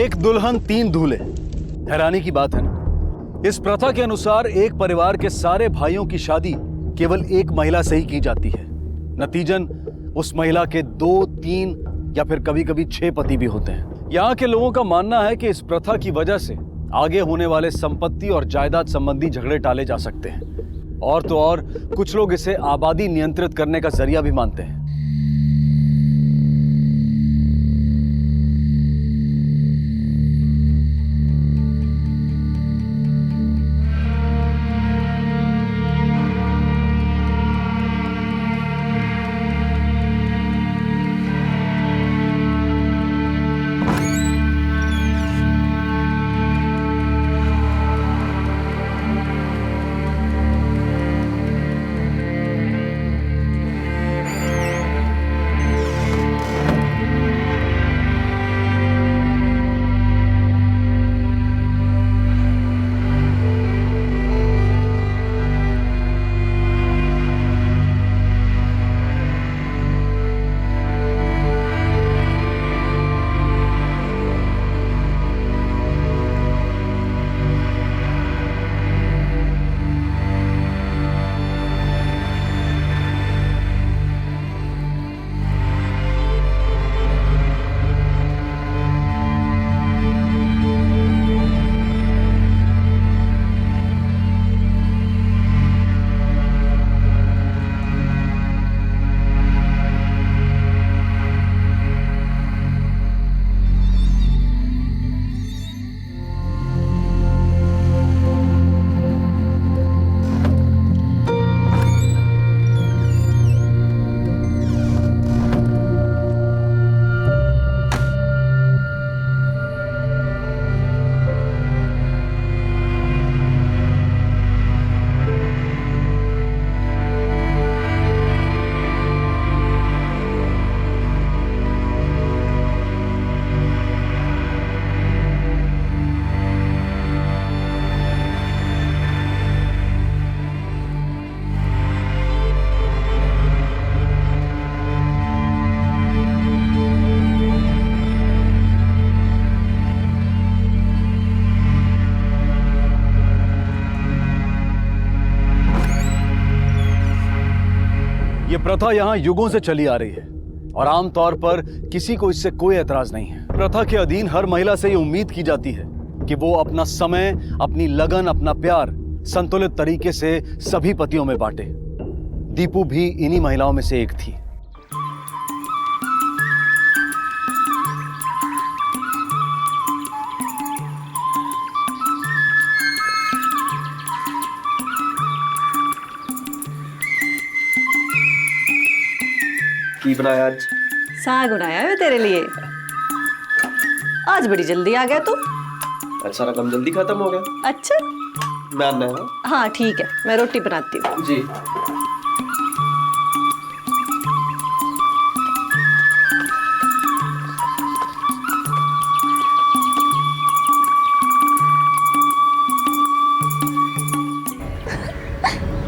एक दुल्हन तीन दूल्हे, हैरानी की बात है ना। इस प्रथा के अनुसार एक परिवार के सारे भाइयों की शादी केवल एक महिला से ही की जाती है। नतीजन उस महिला के 2, 3 या फिर कभी कभी 6 पति भी होते हैं। यहाँ के लोगों का मानना है कि इस प्रथा की वजह से आगे होने वाले संपत्ति और जायदाद संबंधी झगड़े टाले जा सकते हैं। और तो और कुछ लोग इसे आबादी नियंत्रित करने का जरिया भी मानते हैं। ये प्रथा यहाँ युगों से चली आ रही है और आमतौर पर किसी को इससे कोई एतराज नहीं है। प्रथा के अधीन हर महिला से ये उम्मीद की जाती है कि वो अपना समय, अपनी लगन, अपना प्यार संतुलित तरीके से सभी पतियों में बांटे। दीपू भी इन्हीं महिलाओं में से एक थी। की बनाया आज? साग बनाया है तेरे लिए। आज बड़ी जल्दी आ गया तू। आज सारा काम जल्दी खत्म हो गया। अच्छा, मैं आना है। हाँ ठीक है, मैं रोटी बनाती हूँ। जी।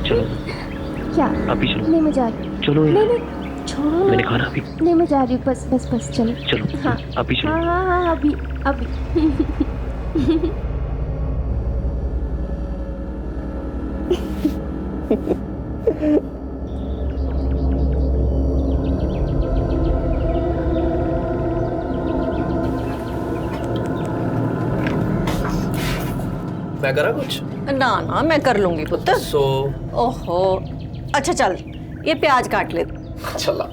चलो। क्या? अभी चलो। नहीं मैं जा रही हूँ। चलो। नहीं छोड़ो। मैंने खाना अभी। नहीं मैं जा रही हूँ, बस चलो। चलो। हाँ अभी चलो। हाँ अभी। मैं करा कुछ? ना मैं कर लूंगी पुत्र। ओहो, अच्छा चल ये प्याज काट ले। चला।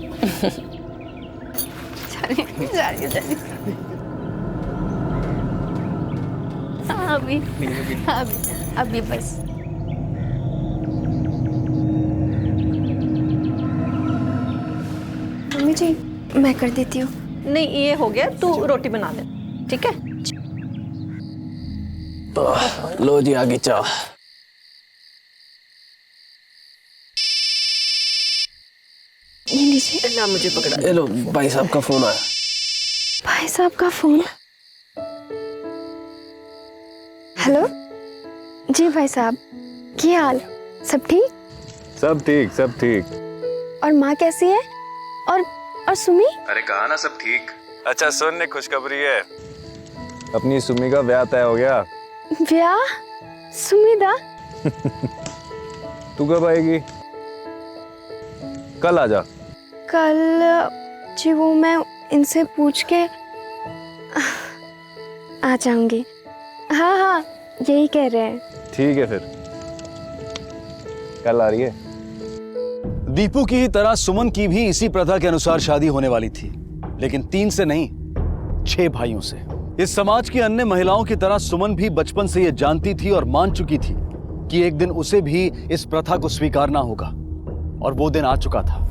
अभी बस। मम्मी जी मैं कर देती हूँ। नहीं ये हो गया, तू रोटी बना ले, ठीक है? लो जी आगे चाह। ये लीजिए। ना मुझे पकड़ा। ये लो भाई साहब का फोन आया। भाई साहब का फोन? हेलो जी भाई साहब, क्या हाल? सब ठीक? सब ठीक, सब ठीक। और माँ कैसी है? और सुमी? अरे कहा ना सब ठीक। अच्छा सुन, ने खुशखबरी है। अपनी सुमी का ब्याह तय हो गया। ब्याह? सुमिदा? तू कब आएगी? कल आ जा। कल? जी वो मैं इनसे पूछ के आ जाऊंगी। हाँ हाँ यही कह रहे हैं। ठीक है फिर, कल आ रही है। दीपू की ही तरह सुमन की भी इसी प्रथा के अनुसार शादी होने वाली थी, लेकिन 3 से नहीं 6 भाइयों से। इस समाज की अन्य महिलाओं की तरह सुमन भी बचपन से यह जानती थी और मान चुकी थी कि एक दिन उसे भी इस प्रथा को स्वीकारना होगा, और वो दिन आ चुका था।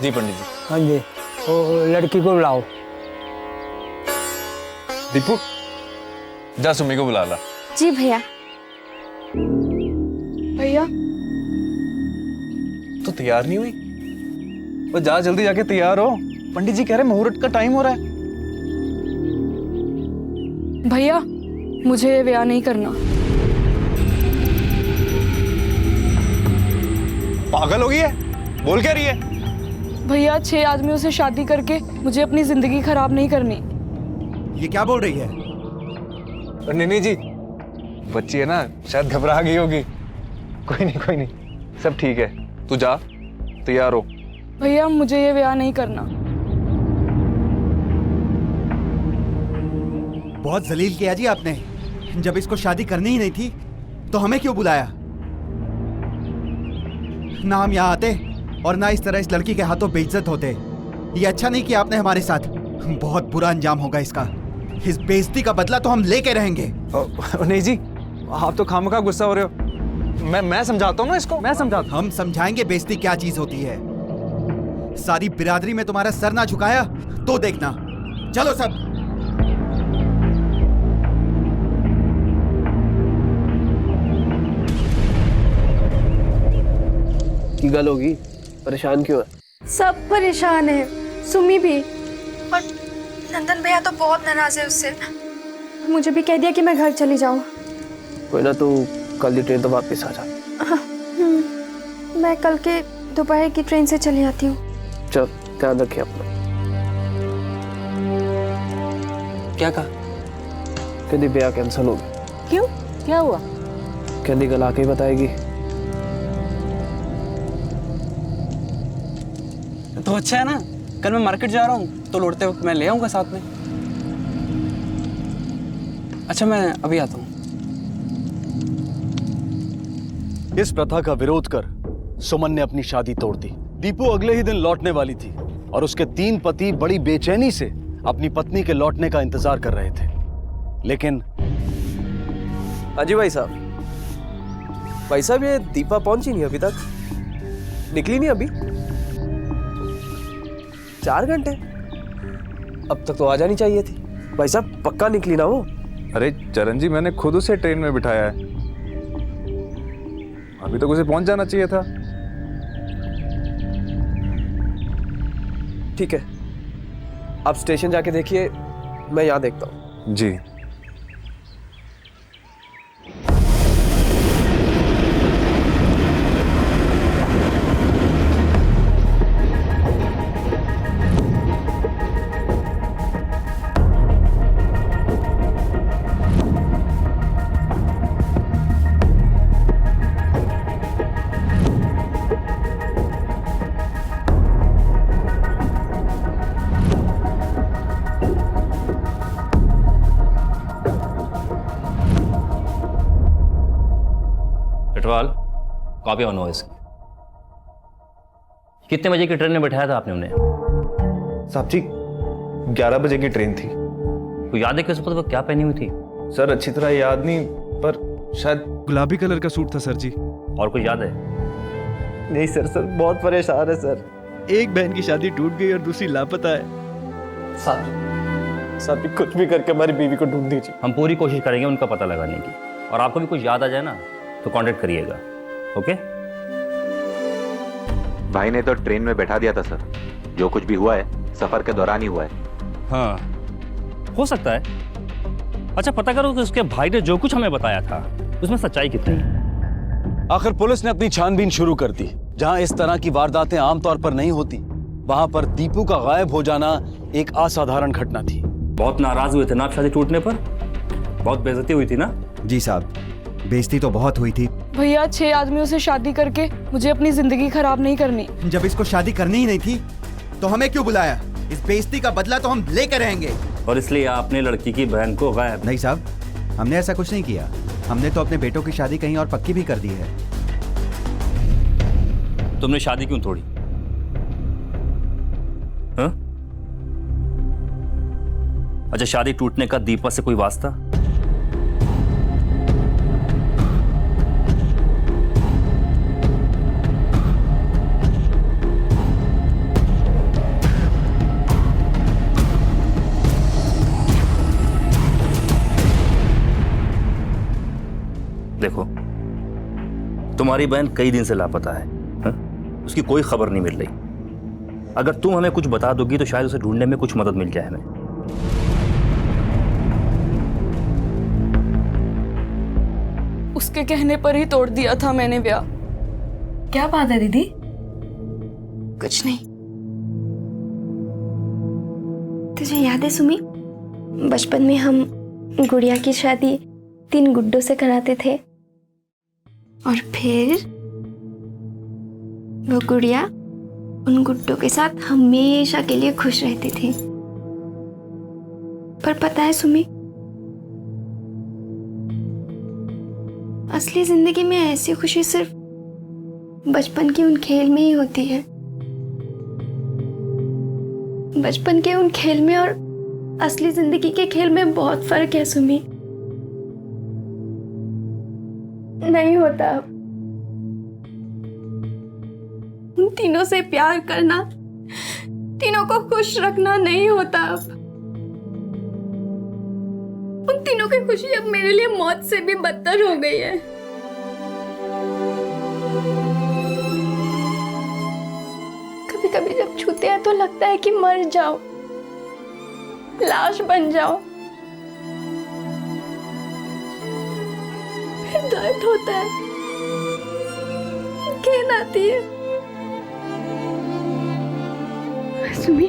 जी पंडित जी। हाँ जी, तो लड़की को बुलाओ। दीपू जा सुमी को बुला ला। जी भैया। भैया तो तैयार नहीं हुई? वो जा जल्दी जाके तैयार हो, पंडित जी कह रहे मुहूर्त का टाइम हो रहा है। भैया मुझे ये ब्याह नहीं करना। पागल हो गई है, बोल क्या रही है? भैया 6 आदमियों से शादी करके मुझे अपनी जिंदगी खराब नहीं करनी। ये क्या बोल रही है? नहीं जी, बच्ची है ना, शायद घबरा गई होगी। कोई नहीं, सब ठीक है। तू जा, तैयार हो। भैया मुझे ये ब्याह नहीं करना। बहुत जलील किया जी आपने। जब इसको शादी करनी ही नहीं थी तो हमें क्यों बुलाया? ना हम यहाँ आते और ना इस तरह इस लड़की के हाथों बेइज्जत होते। ये अच्छा नहीं किया आपने हमारे साथ। बहुत बुरा अंजाम होगा इसका। इस बेइज्जती का बदला तो हम लेके रहेंगे। नहीं जी, आप तो खामखा गुस्सा हो रहे हो। मैं समझाता हूँ ना इसको, मैं समझाता। हम समझाएंगे बेइज्जती क्या चीज होती है। सारी बिरादरी में तुम्हारा सर ना झुकाया तो देखना। चलो सब। की गल होगी? परेशान क्यों है? सब परेशान है, सुमी भी। और नंदन भैया तो बहुत नाराज है उससे। मुझे भी कह दिया कि मैं घर चली जाऊं। कोई ना, तू कल की ट्रेन तो वापस आ जा। मैं कल के दोपहर की ट्रेन से चली आती हूँ। चल, ध्यान रखिए अपना। क्या कहा? कहती ब्याह कैंसिल हो गया। क्यों, क्या हुआ? कहती कल आके ही बताएगी। तो अच्छा है ना, कल मैं मार्केट जा रहा हूँ तो लौटते वक्त मैं ले आऊंगा साथ में। अच्छा मैं अभी आता हूँ। इस प्रथा का विरोध कर सुमन ने अपनी शादी तोड़ दी। दीपू अगले ही दिन लौटने वाली थी और उसके 3 पति बड़ी बेचैनी से अपनी पत्नी के लौटने का इंतजार कर रहे थे, लेकिन हाँ जी भाई साहब। भाई साहब ये दीपा पहुंची नहीं अभी तक, निकली नहीं अभी। 4 घंटे, अब तक तो आ जानी चाहिए थी। भाई साहब पक्का निकली ना वो? अरे चरण जी, मैंने खुद उसे ट्रेन में बिठाया है, अभी तक उसे पहुंच जाना चाहिए था। ठीक है, आप स्टेशन जाके देखिए, मैं यहाँ देखता हूँ। जी। पिटवाल, कॉपी ऑन हो इसकी। कितने बजे की ट्रेन में बैठाया था आपने उन्हें? साहब जी 11 बजे की ट्रेन थी। तो याद है कि उस वक्त क्या पहनी हुई थी? सर अच्छी तरह याद नहीं, पर शायद गुलाबी कलर का सूट था सर जी। और कुछ याद है? नहीं सर, बहुत परेशान है सर। एक बहन की शादी टूट गई और दूसरी लापता है। साहब कुछ भी करके हमारी बीवी को ढूंढ दीजिए। हम पूरी कोशिश करेंगे उनका पता लगाने की, और आपको भी कुछ याद आ जाए ना तो कांटेक्ट करिएगा। ओके? भाई ने तो ट्रेन में बैठा दिया था सर। जो कुछ भी हुआ है सफर के दौरान ही हुआ है। हाँ, हो सकता है। अच्छा, पता करो कि उसके भाई ने जो कुछ हमें बताया था उसमें सच्चाई कितनी है। आखिर पुलिस ने अपनी छानबीन शुरू कर दी। जहां इस तरह की वारदातें आमतौर पर नहीं होती, वहां पर दीपू का गायब हो जाना एक असाधारण घटना थी। बहुत नाराज हुए थे ना आप शादी टूटने पर? बहुत बेइज्जती हुई थी ना? जी साहब, बेइज्जती तो बहुत हुई थी। भैया 6 आदमियों से शादी करके मुझे अपनी जिंदगी खराब नहीं करनी। जब इसको शादी करनी ही नहीं थी तो हमें क्यों बुलाया? इस बेइज्जती का बदला तो हम लेकर रहेंगे। और इसलिए आपने लड़की की बहन को गायब? नहीं साहब, हमने ऐसा कुछ नहीं किया। हमने तो अपने बेटों की शादी कहीं और पक्की भी कर दी है। तुमने शादी क्यों तोड़ी? हाँ? अच्छा, शादी टूटने का दीपा से कोई वास्ता? देखो, तुम्हारी बहन कई दिन से लापता है, हा? उसकी कोई खबर नहीं मिल रही। अगर तुम हमें कुछ बता दोगी तो शायद उसे ढूंढने में कुछ मदद मिल जाए हमें। उसके कहने पर ही तोड़ दिया था मैंने ब्याह। क्या बात है दीदी? कुछ नहीं। तुझे याद है सुमी, बचपन में हम गुड़िया की शादी 3 गुड्डों से कराते थे, और फिर वो गुड़िया उन गुड्डों के साथ हमेशा के लिए खुश रहती थी। पर पता है सुमी, असली जिंदगी में ऐसी खुशी सिर्फ बचपन की उन खेल में ही होती है। बचपन के उन खेल में और असली जिंदगी के खेल में बहुत फर्क है सुमी। नहीं होता अब। उन तीनों से प्यार करना, तीनों को खुश रखना नहीं होता अब। उन तीनों की खुशी अब मेरे लिए मौत से भी बदतर हो गई है। कभी कभी जब छूते हैं तो लगता है कि मर जाओ, लाश बन जाओ। फिर दर्द होता है, घिन आती है। सुमी,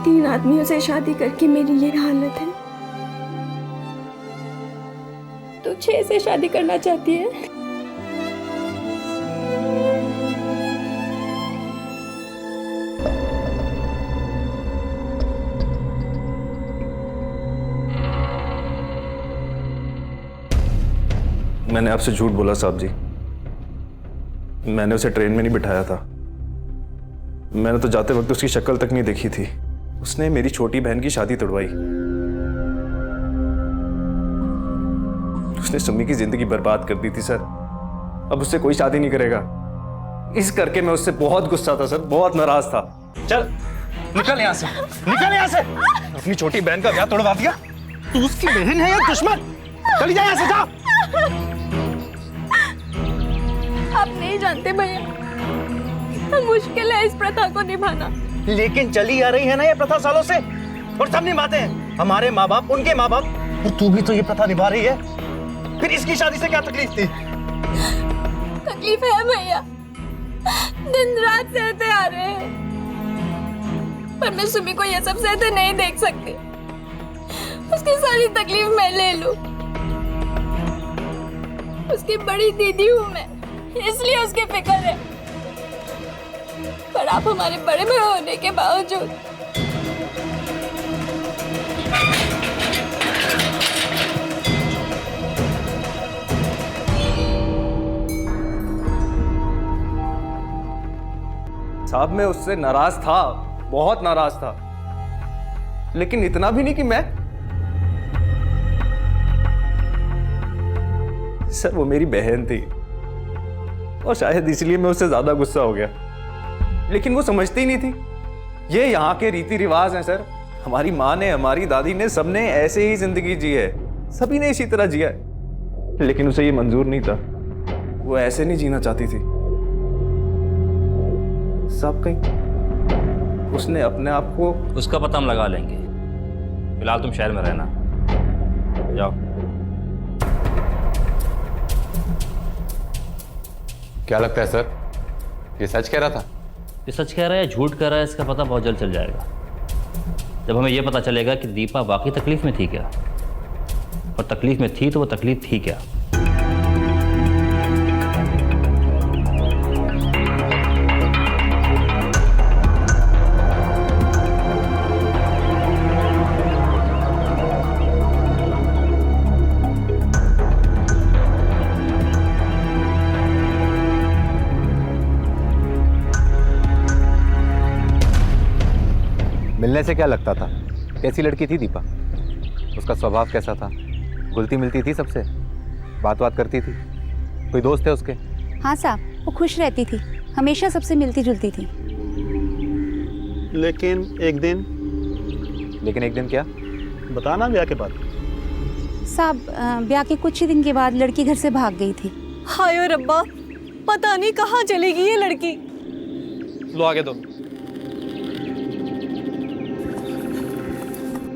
3 आदमियों से शादी करके मेरी ये हालत है। तू 6 से शादी करना चाहती है? मैंने आपसे झूठ बोला साहब जी। मैंने उसे ट्रेन में नहीं बिठाया था। मैंने तो जाते वक्त उसकी शक्ल तक नहीं देखी थी। उसने मेरी छोटी बहन की शादी तोड़वाई। उसने सुमी की जिंदगी बर्बाद कर दी थी सर। अब उससे कोई शादी नहीं करेगा। इस करके मैं उससे बहुत गुस्सा था सर, बहुत नाराज था। चल निकल यहाँ से, निकल यहाँ से। अपनी छोटी बहन का ब्याह तोड़वा दिया। तू उसकी बहन है या दुश्मन? चली जा यहाँ से, जा। आप नहीं जानते भैया, मुश्किल है इस प्रथा को निभाना। लेकिन चली आ रही है ना ये प्रथा सालों से, और सब निभाते हैं। हमारे माँ बाप, उनके माँ बाप, और तू भी तो ये प्रथा निभा रही है। फिर इसकी शादी से क्या तकलीफ थी? तकलीफ है भैया, दिन रात सहते आ रहे हैं। पर मैं सुमी को ये सब सहते नहीं देख सकती। उसकी सारी तकलीफ मैं ले लूं। उसकी बड़ी दीदी हूं मैं, इसलिए उसकी फिक्र है। पर आप हमारे बड़े भाई होने के बावजूद साहब मैं उससे नाराज था, बहुत नाराज था, लेकिन इतना भी नहीं कि मैं। सर वो मेरी बहन थी और शायद इसलिए मैं उससे ज्यादा गुस्सा हो गया, लेकिन वो समझती ही नहीं थी। ये यहाँ के रीति रिवाज हैं सर। हमारी माँ ने, हमारी दादी ने, सबने ऐसे ही जिंदगी जी है, सभी ने इसी तरह जिया है, लेकिन उसे ये मंजूर नहीं था। वो ऐसे नहीं जीना चाहती थी। सब कहीं उसने अपने आप को। उसका पता हम लगा लेंगे, फिलहाल तुम शहर में रहना, जाओ। क्या लगता है सर, ये सच कह रहा था? ये सच कह रहा है या झूठ कह रहा है, इसका पता बहुत जल्द चल जाएगा, जब हमें यह पता चलेगा कि दीपा वाकई तकलीफ में थी क्या, और तकलीफ में थी तो वो तकलीफ थी क्या। मिलने से क्या लगता था? कैसी लड़की थी दीपा? उसका स्वभाव कैसा था? घुलती मिलती थी सबसे? बात करती थी? कोई दोस्त है उसके? हाँ साहब, वो खुश रहती थी, हमेशा सबसे मिलती जुलती थी। लेकिन एक दिन क्या? बताना ब्याह के बाद। साहब, ब्याह के कुछ ही दिन के बाद लड़की घर से भाग गई थी। हाय रब्बा, पता नहीं कहाँ चली गई ये लड़की। लो आगे दो।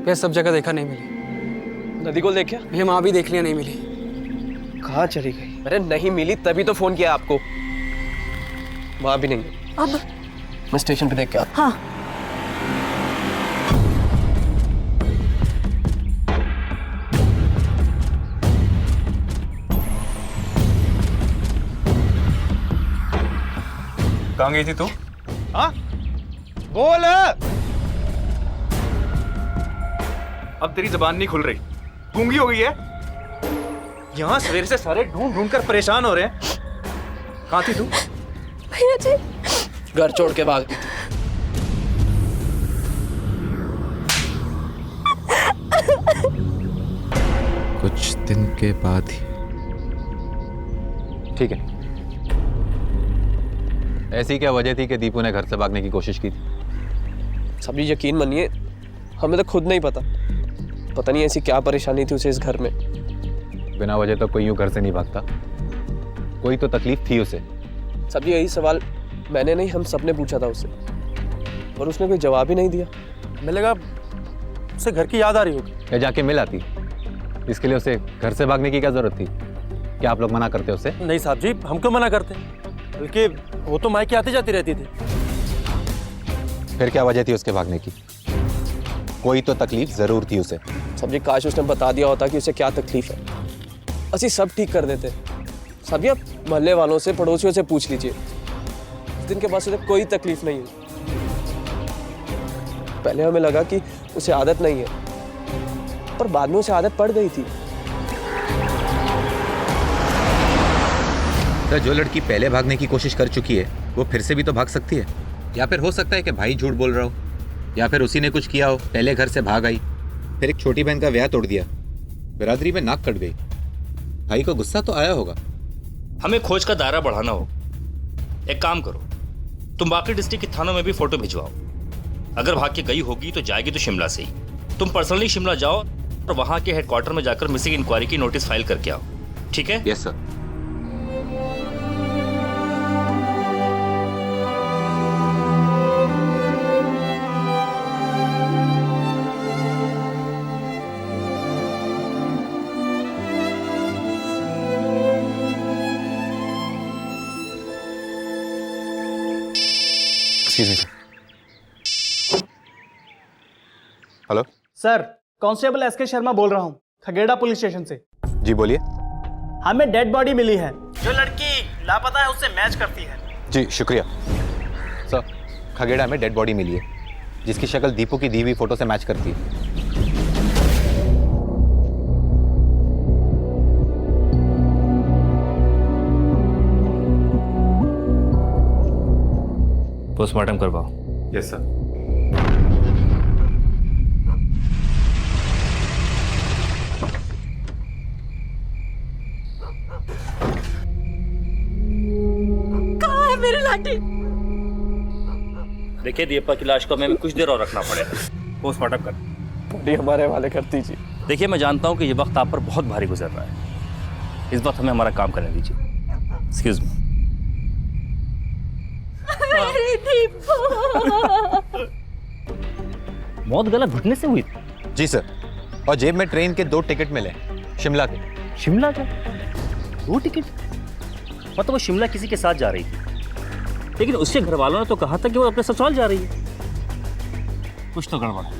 ये सब जगह देखा, नहीं मिली। नदी को देखा? ये वहाँ भी देख लिया, नहीं मिली। कहाँ चली गई? अरे नहीं मिली तभी तो फोन किया आपको। वहाँ भी नहीं। अब मैं स्टेशन पे देख के आता। हाँ, कहाँ गई थी तू? हाँ बोल। अब तेरी जबान नहीं खुल रही, गूंगी हो गई है। यहाँ सवेरे से सारे ढूंढ ढूंढ कर परेशान हो रहे हैं। कहाँ थी तू? भैया जी, घर छोड़ के भाग गई। कुछ दिन के बाद ही। ठीक है, ऐसी क्या वजह थी कि दीपू ने घर से भागने की कोशिश की थी? सभी यकीन मानिए, हमें तो खुद नहीं पता नहीं ऐसी क्या परेशानी थी उसे इस घर में। बिना वजह तो कोई यूं घर से नहीं भागता, कोई तो तकलीफ थी उसे। सभी यही सवाल मैंने नहीं, हम सबने पूछा था उससे, और उसने कोई जवाब ही नहीं दिया। हमें लगा उसे घर की याद आ रही होगी। या जाके मिल आती, इसके लिए उसे घर से भागने की क्या जरूरत थी? क्या आप लोग मना करते उसे? नहीं साहब जी, हम क्यों मना करते, बल्कि वो तो मायके आती जाती रहती थी। फिर क्या वजह थी उसके भागने की? कोई तो तकलीफ जरूर थी उसे। सब्जी, काश उसने बता दिया होता कि उसे क्या तकलीफ है, असि सब ठीक कर देते। सभी आप मोहल्ले वालों से, पड़ोसियों से पूछ लीजिए, उस दिन के बाद उसे कोई तकलीफ नहीं है। पहले हमें लगा कि उसे आदत नहीं है, पर बाद में उसे आदत पड़ गई थी। तो जो लड़की पहले भागने की कोशिश कर चुकी है वो फिर से भी तो भाग सकती है। या फिर हो सकता है कि भाई झूठ बोल रहा हो, या फिर उसी ने कुछ किया हो, पहले घर से भाग आई, फिर एक छोटी बहन का ब्याह तोड़ दिया, बिरादरी में नाक कट गई। भाई को गुस्सा तो आया होगा। हमें खोज का दायरा बढ़ाना हो। एक काम करो, तुम बाकी डिस्ट्रिक्ट के थानों में भी फोटो भिजवाओ। अगर भाग के गई होगी तो जाएगी तो शिमला से ही। तुम पर्सनली शिमला जाओ और वहां के हेडक्वार्टर में जाकर मिसिंग इंक्वायरी की नोटिस फाइल करके आओ। ठीक है? Yes sir. Hello sir, constable SK Sharma बोल रहा हूँ, खगेड़ा पुलिस स्टेशन से। जी बोलिए। हमें डेड बॉडी मिली है, जो लड़की लापता है उससे मैच करती है। जी शुक्रिया सर। खगेड़ा में डेड बॉडी मिली है जिसकी शक्ल दीपू की दी हुई फोटो से मैच करती है। पोस्टमार्टम करवाओ। Yes sir. कहाँ है मेरी लाठी? देखिए दीपक की लाश को हमें कुछ देर और रखना पड़ेगा। पोस्टमार्टम कर। बॉडी हमारे हवाले कर दीजिए। देखिए मैं जानता हूँ कि ये वक्त आप पर बहुत भारी गुजर रहा है, इस वक्त हमें हमारा काम करने दीजिए। Excuse me. मेरी दीपू। मौत गला घुटने से हुई? जी सर, और जेब में ट्रेन के 2 टिकट मिले, शिमला के। शिमला का 2 टिकट? मतलब वो शिमला किसी के साथ जा रही थी, लेकिन उसके घर वालों ने तो कहा था कि वो अपने ससुराल जा रही है। कुछ तो गड़बड़ है।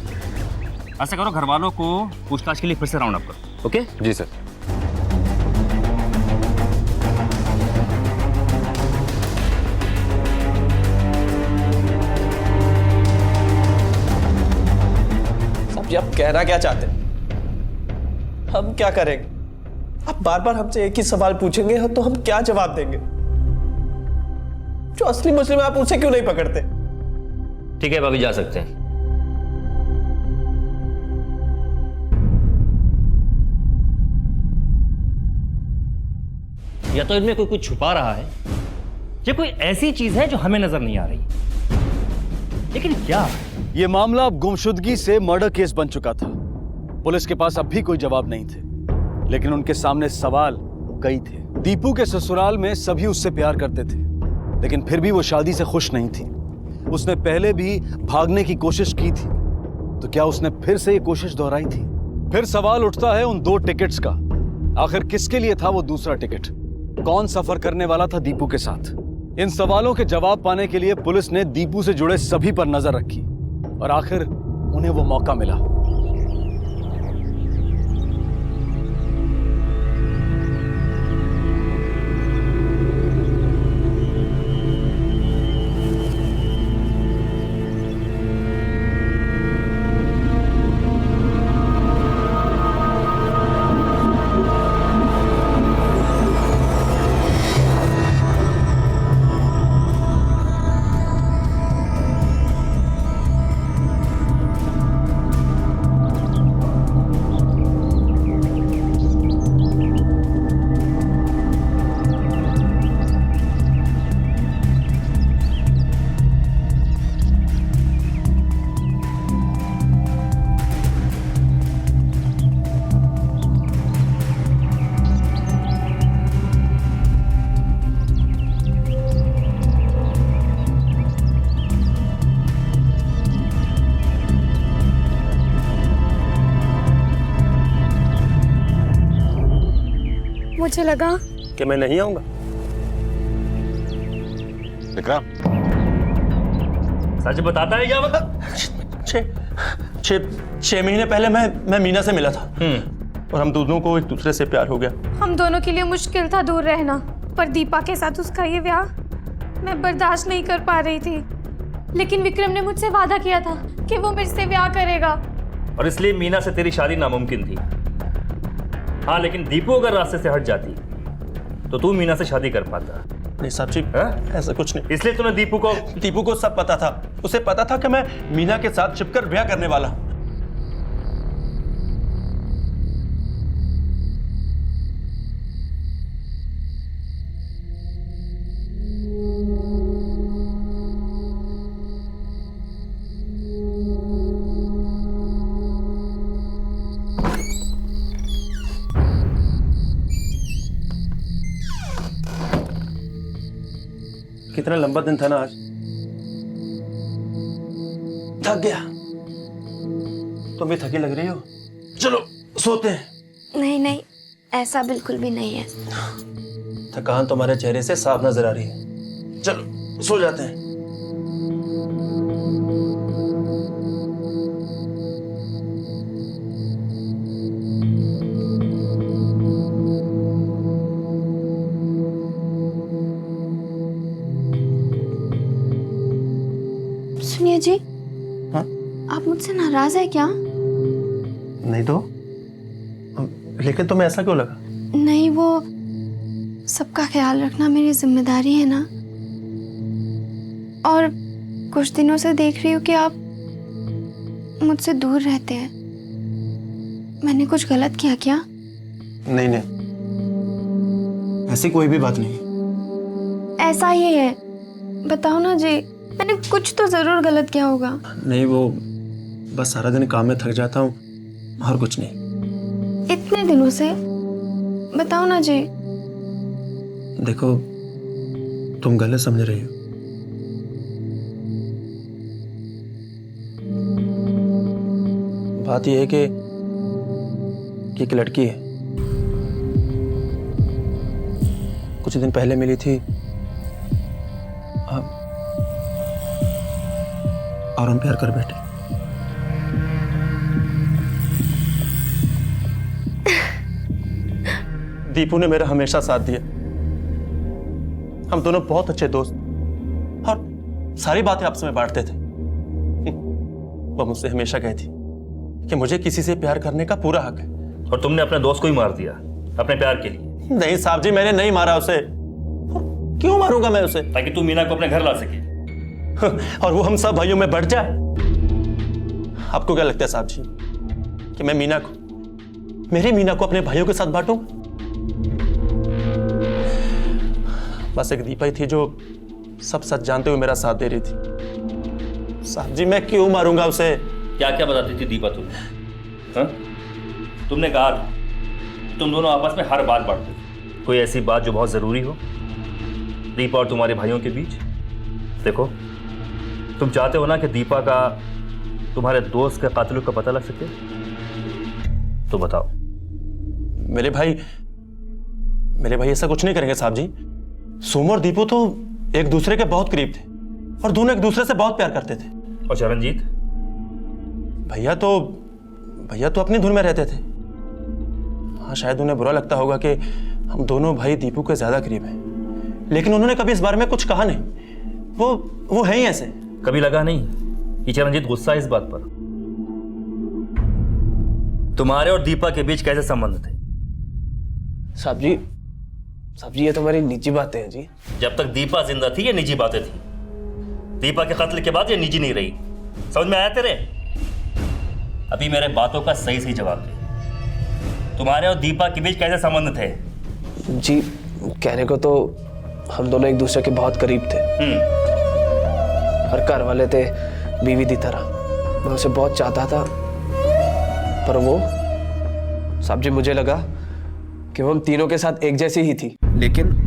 ऐसा करो, घर वालों को पूछताछ के लिए फिर से राउंड अप करो। ओके? जी सर। साहब जी आप कहना क्या चाहते हैं? हम क्या करेंगे? आप बार बार हमसे एक ही सवाल पूछेंगे तो हम क्या जवाब देंगे? जो असली मुस्लिम है आप उसे क्यों नहीं पकड़ते? ठीक है, भाभी जा सकते हैं। या तो इनमें कोई कुछ छुपा रहा है, या कोई ऐसी चीज है जो हमें नजर नहीं आ रही, लेकिन क्या? ये मामला अब गुमशुदगी से मर्डर केस बन चुका था। पुलिस के पास अब भी कोई जवाब नहीं थे, लेकिन उनके सामने सवाल कई थे। दीपू के ससुराल में सभी उससे प्यार करते थे, लेकिन फिर भी वो शादी से खुश नहीं थी। उसने पहले भी भागने की कोशिश की थी, तो क्या उसने फिर से ये कोशिश दोहराई थी? फिर सवाल उठता है उन 2 टिकट्स का। आखिर किसके लिए था वो दूसरा टिकट? कौन सफर करने वाला था दीपू के साथ? इन सवालों के जवाब पाने के लिए पुलिस ने दीपू से जुड़े सभी पर नजर रखी और आखिर उन्हें वो मौका मिला। मुझे लगा कि मैं नहीं आऊंगा। विक्रम, सच बताता है क्या? मतलब 6 महीने पहले मैं मीना से मिला था और हम दोनों को एक दूसरे से प्यार हो गया। हम दोनों के लिए मुश्किल था दूर रहना, पर दीपा के साथ उसका ये ब्याह मैं बर्दाश्त नहीं कर पा रही थी। लेकिन विक्रम ने मुझसे वादा किया था कि वो मेरे से ब्याह करेगा, और इसलिए मीना से तेरी शादी नामुमकिन थी। हाँ, लेकिन दीपू अगर रास्ते से हट जाती तो तू मीना से शादी कर पाता। नहीं साहब जी, ऐसा कुछ नहीं। इसलिए तूने दीपू को सब पता था। उसे पता था कि मैं मीना के साथ छिपकर ब्याह करने वाला। कितना लंबा दिन था ना आज। थक गया। तुम भी थकी लग रही हो। चलो सोते हैं। नहीं नहीं, ऐसा बिल्कुल भी नहीं है। थकान तुम्हारे चेहरे से साफ नजर आ रही है। चलो सो जाते हैं। सुनिए जी। हाँ? आप मुझसे नाराज है क्या? नहीं तो, लेकिन तुम्हें ऐसा क्यों लगा? नहीं, वो सबका ख्याल रखना मेरी जिम्मेदारी है ना। और कुछ दिनों से देख रही हूँ कि आप मुझसे दूर रहते हैं। मैंने कुछ गलत किया क्या? नहीं नहीं, ऐसी कोई भी बात नहीं। ऐसा ही है, बताओ ना जी, मैंने कुछ तो जरूर गलत किया होगा। नहीं, वो बस सारा दिन काम में थक जाता हूँ और कुछ नहीं। इतने दिनों से, बताओ ना जी। देखो, तुम गलत समझ रही हो। बात यह है कि एक लड़की है, कुछ दिन पहले मिली थी और हम प्यार कर बैठे। दीपू ने मेरा हमेशा साथ दिया। हम दोनों बहुत अच्छे दोस्त और सारी बातें आपस में बांटते थे। वो मुझसे हमेशा कहती कि मुझे किसी से प्यार करने का पूरा हक है। और तुमने अपने दोस्त को ही मार दिया अपने प्यार के लिए। नहीं साहब जी, मैंने नहीं मारा उसे। क्यों मारूंगा मैं उसे? ताकि तू मीना को अपने घर ला सके और वो हम सब भाइयों में बढ़ जाए। आपको क्या लगता है साहब जी कि मैं मेरी मीना को अपने भाइयों के साथ बांटूं? बस एक दीपा ही थी जो सब सच जानते हुए मेरा साथ दे रही थी। साहब जी, मैं क्यों मारूंगा उसे? क्या क्या बताती थी दीपा तुम्हें? हाँ? तुमने कहा तुम दोनों आपस में हर बात बांटते थे। कोई ऐसी बात जो बहुत जरूरी हो दीपा और तुम्हारे भाइयों के बीच? देखो, तुम चाहते हो ना कि दीपा का तुम्हारे दोस्त के कातिलों का पता लग सके, तो बताओ। मेरे भाई ऐसा कुछ नहीं करेंगे साहब जी। सोमू और दीपू तो एक दूसरे के बहुत करीब थे और दोनों एक दूसरे से बहुत प्यार करते थे। और चरणजीत? भैया तो अपनी धुन में रहते थे। हाँ, शायद उन्हें बुरा लगता होगा कि हम दोनों भाई दीपू के ज्यादा करीब हैं, लेकिन उन्होंने कभी इस बारे में कुछ कहा नहीं। वो है ही ऐसे। कभी लगा नहीं कि चरणजीत गुस्सा है इस बात पर? तुम्हारे और दीपा के बीच कैसे संबंध थे? साहब जी, ये तो हमारी निजी बातें हैं जी। जब तक दीपा जिंदा थी ये निजी बातें थी। दीपा के कत्ल के बाद ये निजी नहीं रही। समझ में आया तेरे? अभी मेरे बातों का सही जवाब दे। तुम्हारे और दीपा के बीच कैसे संबंध थे? जी, कहने को तो हम दोनों एक दूसरे के बहुत करीब थे। हर घर वाले थे बीवी की तरह। मैं उसे बहुत चाहता था, पर वो, साहब जी, मुझे लगा कि वो हम तीनों के साथ एक जैसी ही थी। लेकिन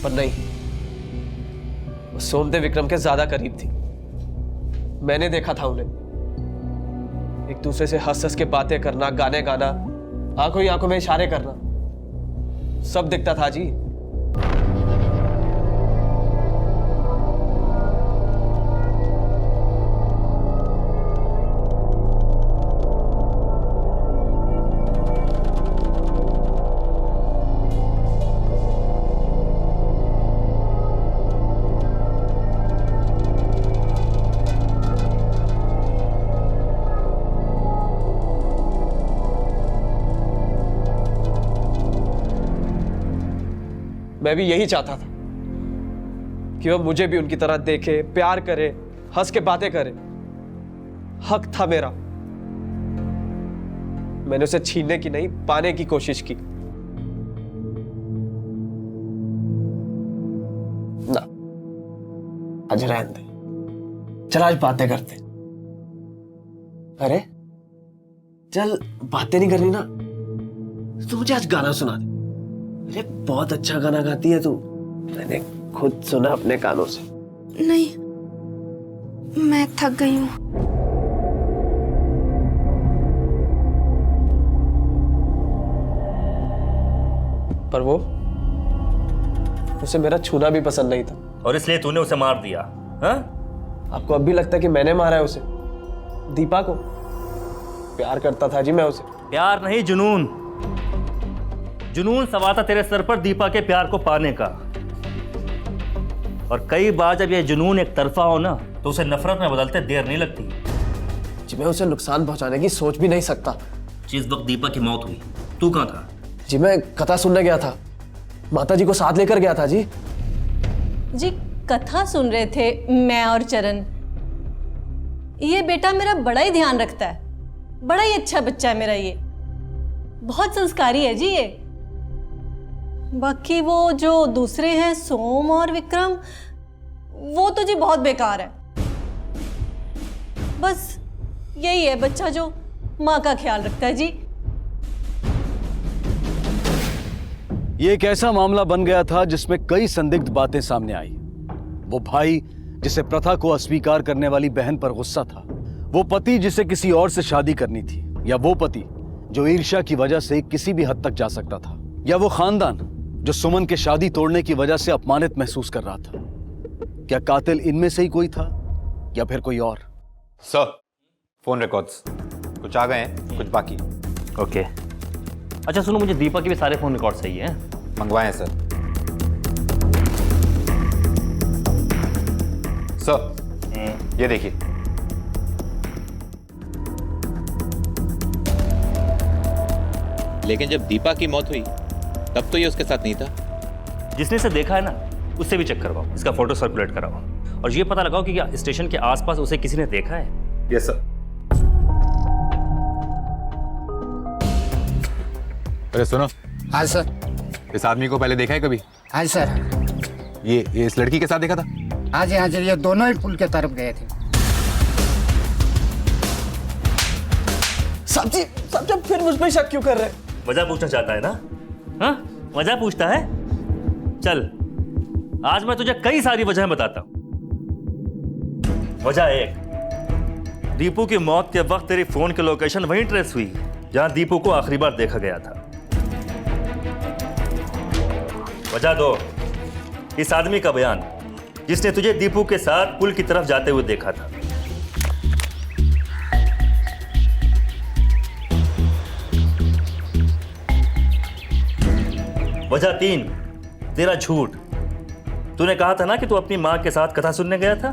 पर नहीं, वो सोमदेव विक्रम के ज्यादा करीब थी। मैंने देखा था उन्हें एक दूसरे से हंस के बातें करना, गाने गाना, आंखों ही आंखों में इशारे करना, सब दिखता था जी। मैं भी यही चाहता था कि वो मुझे भी उनकी तरह देखे, प्यार करे, हंस के बातें करे। हक था मेरा। मैंने उसे छीनने की नहीं, पाने की कोशिश की। ना, आज रहने दे। चल आज बातें करते। अरे चल, बातें नहीं करनी ना तो मुझे आज गाना सुना दे। अरे बहुत अच्छा गाना गाती है तू, मैंने खुद सुना अपने कानों से। नहीं, मैं थक गई हूँ। पर वो, उसे मेरा छूना भी पसंद नहीं था। और इसलिए तूने उसे मार दिया? हाँ? आपको अब भी लगता है कि मैंने मारा है उसे? दीपा को प्यार करता था जी मैं उसे। प्यार नहीं, जुनून। जुनून सवार था तेरे सर पर दीपा के प्यार को पाने का। और कई बार जब ये जुनून एक तरफा हो ना, तो उसे नफरत में बदलते देर नहीं लगती। जी मैं उसे नुकसान पहुंचाने की सोच भी नहीं सकता। जिस वक्त दीपा की मौत हुई, तू कहाँ था? जी मैं कथा सुनने गया था, माता जी को साथ लेकर गया था जी। जी कथा सुन रहे थे मैं और चरण। ये बेटा मेरा बड़ा ही ध्यान रखता है, बड़ा ही अच्छा बच्चा है मेरा, ये बहुत संस्कारी है जी ये। बाकी वो जो दूसरे हैं सोम और विक्रम, वो तो जी बहुत बेकार है। बस यही है बच्चा जो माँ का ख्याल रखता है जी। ये एक ऐसा मामला बन गया था जिसमें कई संदिग्ध बातें सामने आई। वो भाई जिसे प्रथा को अस्वीकार करने वाली बहन पर गुस्सा था, वो पति जिसे किसी और से शादी करनी थी, या वो पति जो ईर्ष्या की वजह से किसी भी हद तक जा सकता था, या वो खानदान जो सुमन के शादी तोड़ने की वजह से अपमानित महसूस कर रहा था। क्या कातिल इनमें से ही कोई था या फिर कोई और? सर, फोन रिकॉर्ड्स कुछ आ गए हैं, कुछ बाकी। ओके। अच्छा सुनो, मुझे दीपा के भी सारे फोन रिकॉर्ड सही हैं? मंगवाए हैं सर। सर ये देखिए। लेकिन जब दीपा की मौत हुई तब तो ये उसके साथ नहीं था। जिसने इसे देखा है ना, उससे भी चेक करवाओ, इसका फोटो सर्कुलेट कराओ और ये पता लगाओ कि क्या स्टेशन के आसपास उसे किसी ने देखा है। Yes sir. अरे सुनो। हाँ सर। इस आदमी को पहले देखा है कभी? हाँ सर। ये इस लड़की के साथ देखा था? हाँ जी, ये दोनों ही पुल के तरफ गए थे। साहब जी फिर मुझ पे शक क्यों कर रहे हैं? वजह पूछना चाहता है ना? हाँ, वजह पूछता है? चल आज मैं तुझे कई सारी वजहें बताता हूं। वजह एक, दीपू की मौत के वक्त तेरी फोन की लोकेशन वहीं ट्रेस हुई जहां दीपू को आखिरी बार देखा गया था। वजह दो, इस आदमी का बयान जिसने तुझे दीपू के साथ पुल की तरफ जाते हुए देखा था। वजह तीन, तेरा झूठ। तूने कहा था ना कि तू अपनी मां के साथ कथा सुनने गया था।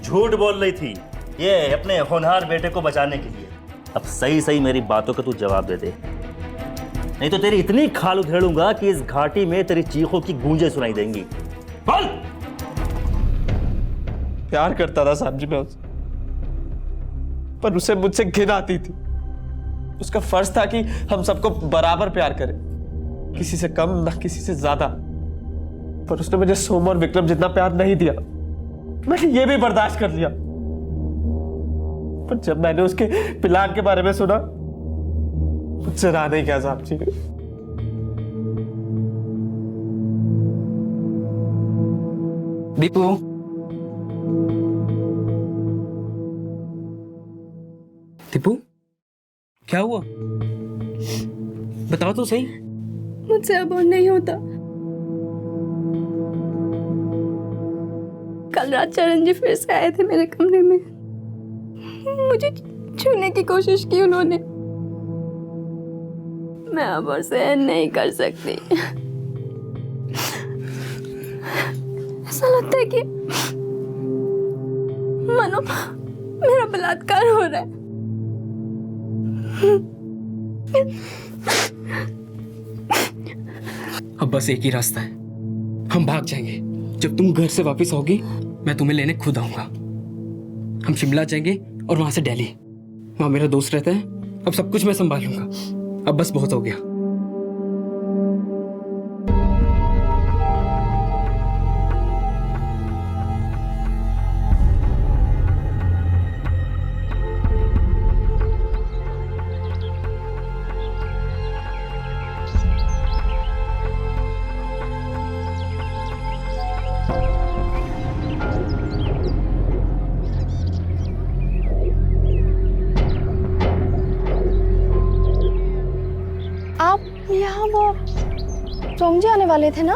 झूठ बोल रही थी ये अपने होनहार बेटे को बचाने के लिए। अब सही सही मेरी बातों का तू जवाब दे दे, नहीं तो तेरी इतनी खाल उधेड़ूंगा कि इस घाटी में तेरी चीखों की गूंजें सुनाई देंगी। बोल। प्यार करता था साहब जी मैं उससे, पर उसे मुझसे घिन आती थी। उसका फर्ज था कि हम सबको बराबर प्यार करें, किसी से कम ना किसी से ज्यादा। पर उसने मुझे सोम और विक्रम जितना प्यार नहीं दिया। मैंने ये भी बर्दाश्त कर लिया, पर जब मैंने उसके प्लान के बारे में सुना, मुझसे रहा नहीं गया साहब जी। दीपू, दीपू क्या हुआ? बताओ तो सही। मुझसे अब और नहीं होता। कल रात चरण जी फिर से आए थे मेरे कमरे में, मुझे छूने की कोशिश की उन्होंने। मैं अब और सहन नहीं कर सकती। ऐसा लगता है कि मानो मेरा बलात्कार हो रहा है। अब बस एक ही रास्ता है, हम भाग जाएंगे। जब तुम घर से वापस आओगी मैं तुम्हें लेने खुद आऊंगा। हम शिमला जाएंगे और वहां से दिल्ली। वहां मेरा दोस्त रहता है। अब सब कुछ मैं संभालूंगा। अब बस बहुत हो गया। सोम जी आने वाले थे ना?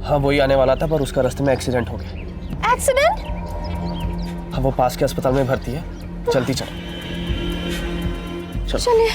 हाँ वही आने वाला था, पर उसका रास्ते में एक्सीडेंट हो गया। एक्सीडेंट? हाँ वो पास के अस्पताल में भर्ती है, जल्दी चलो। चलिए।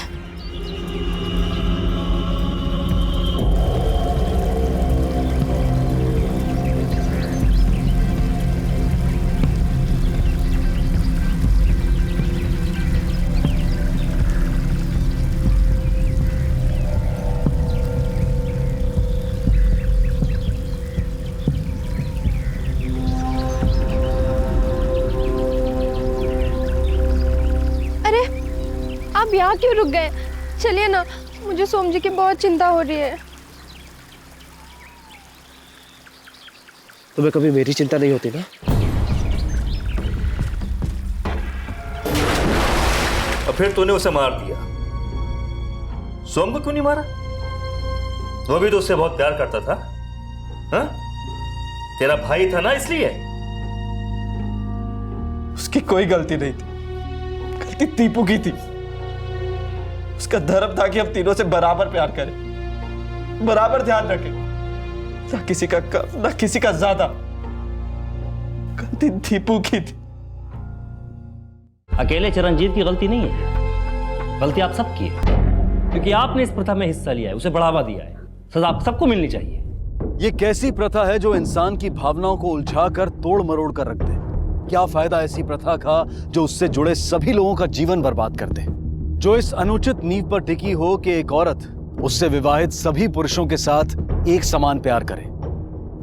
आप यहाँ क्यों रुक गए? चलिए ना, मुझे सोम जी की बहुत चिंता हो रही है। तुम्हें कभी मेरी चिंता नहीं होती ना? और फिर तूने उसे मार दिया। सोम को क्यों नहीं मारा? वो भी तो उससे बहुत प्यार करता था। हाँ? तेरा भाई था ना, इसलिए। उसकी कोई गलती नहीं थी, गलती दीपू की थी। उसका धर्म था कि हम तीनों से बराबर प्यार करें, बराबर ध्यान रखें, ना किसी का कम ना किसी का ज्यादा। गलती दीपू की थी। अकेले चरणजीत की गलती नहीं है, गलती आप सबकी है, क्योंकि आपने इस प्रथा में हिस्सा लिया है, उसे बढ़ावा दिया है। सजा आप सबको मिलनी चाहिए। ये कैसी प्रथा है जो इंसान की भावनाओं को उलझाकर तोड़ मरोड़ कर रख दे? क्या फायदा ऐसी प्रथा का जो उससे जुड़े सभी लोगों का जीवन बर्बाद कर दे? जो इस अनुचित नींव पर टिकी हो कि एक औरत उससे विवाहित सभी पुरुषों के साथ एक समान प्यार करे।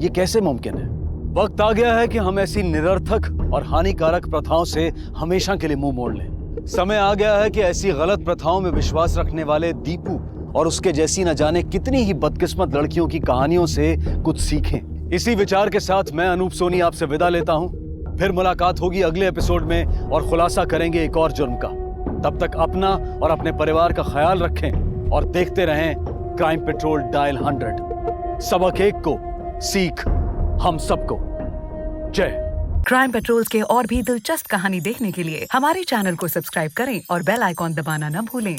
ये कैसे मुमकिन है? वक्त आ गया है कि हम ऐसी निरर्थक और हानिकारक प्रथाओं से हमेशा के लिए मुंह मोड़ लें। समय आ गया है कि ऐसी गलत प्रथाओं में विश्वास रखने वाले दीपू और उसके जैसी न जाने कितनी ही बदकिस्मत लड़कियों की कहानियों से कुछ सीखें। इसी विचार के साथ मैं अनूप सोनी आपसे विदा लेता हूं। फिर मुलाकात होगी अगले एपिसोड में और खुलासा करेंगे एक और जुर्म का। तब तक अपना और अपने परिवार का ख्याल रखें और देखते रहें क्राइम पेट्रोल डायल 100। सबक एक को, सीख हम सबको। जय। क्राइम पेट्रोल के और भी दिलचस्प कहानी देखने के लिए हमारे चैनल को सब्सक्राइब करें और बेल आइकॉन दबाना न भूलें।